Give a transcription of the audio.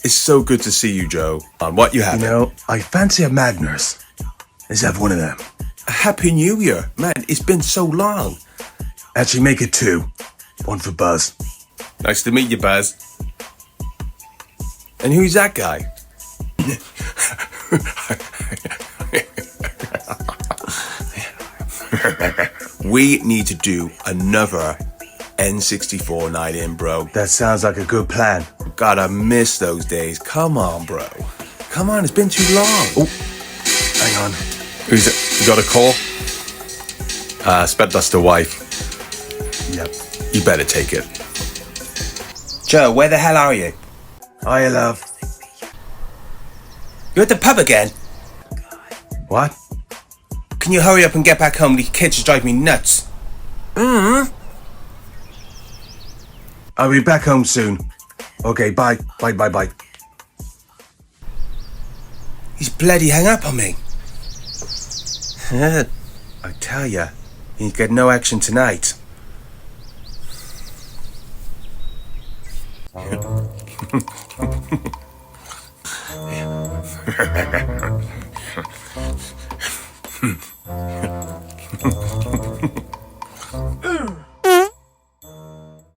It's so good to see you, Joe. What you having? You know, I fancy a Magners. Let's have one of them. Happy New Year. Man, it's been so long. Actually, make it 2. One for Buzz. Nice to meet you, Baz. And who's that guy? We need to do another N64 night in, bro. That sounds like a good plan. Gotta miss those days. Come on, bro. Come on, it's been too long. Oh, hang on. Who's it? You got a call? Sped that's the wife. Yep. You better take it. Joe, where the hell are you? Hiya, love. You're at the pub again? What? Can you hurry up and get back home? The kids drive me nuts. I'll be back home soon. Okay, bye. Bye. He's bloody hung up on me. I tell ya, he's got no action tonight.